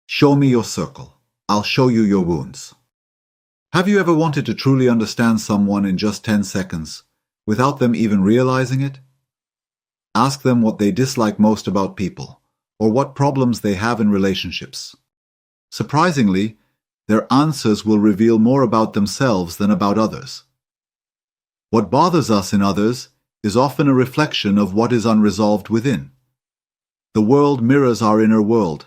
Show me your circle. I'll show you your wounds. Have you ever wanted to truly understand someone in just 10 seconds, without them even realizing it? Ask them what they dislike most about people, or what problems they have in relationships. Surprisingly, their answers will reveal more about themselves than about others. What bothers us in others is often a reflection of what is unresolved within. The world mirrors our inner world,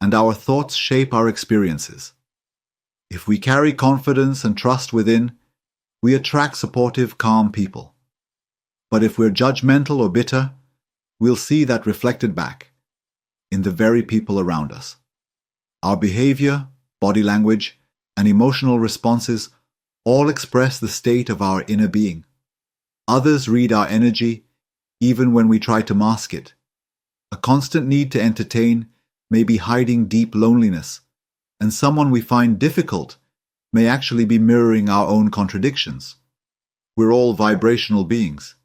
and our thoughts shape our experiences. If we carry confidence and trust within, we attract supportive, calm people. But if we're judgmental or bitter, we'll see that reflected back in the very people around us. Our behavior, body language, and emotional responses all express the state of our inner being. Others read our energy even when we try to mask it. A constant need to entertain may be hiding deep loneliness, and someone we find difficult may actually be mirroring our own contradictions. We're all vibrational beings.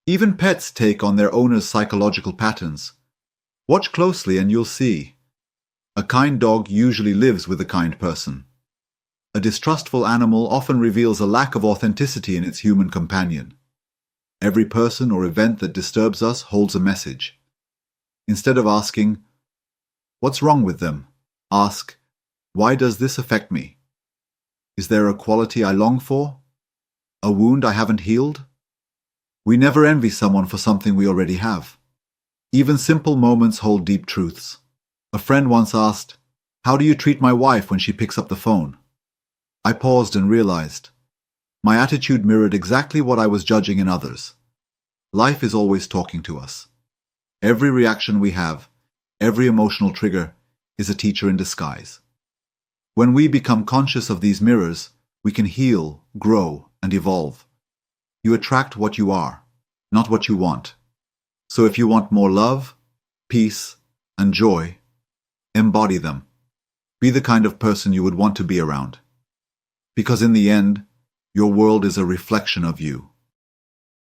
Even pets take on their owner's psychological patterns. Watch closely and you'll see. A kind dog usually lives with a kind person. A distrustful animal often reveals a lack of authenticity in its human companion. Every person or event that disturbs us holds a message. Instead of asking, "What's wrong with them?" ask, "Why does this affect me? Is there a quality I long for? A wound I haven't healed?" We never envy someone for something we already have. Even simple moments hold deep truths. A friend once asked, "How do you treat my wife when she picks up the phone?" I paused and realized, my attitude mirrored exactly what I was judging in others. Life is always talking to us. Every reaction we have, every emotional trigger, is a teacher in disguise. When we become conscious of these mirrors, we can heal, grow, and evolve. You attract what you are, not what you want. So if you want more love, peace, and joy, embody them. Be the kind of person you would want to be around. Because in the end, your world is a reflection of you.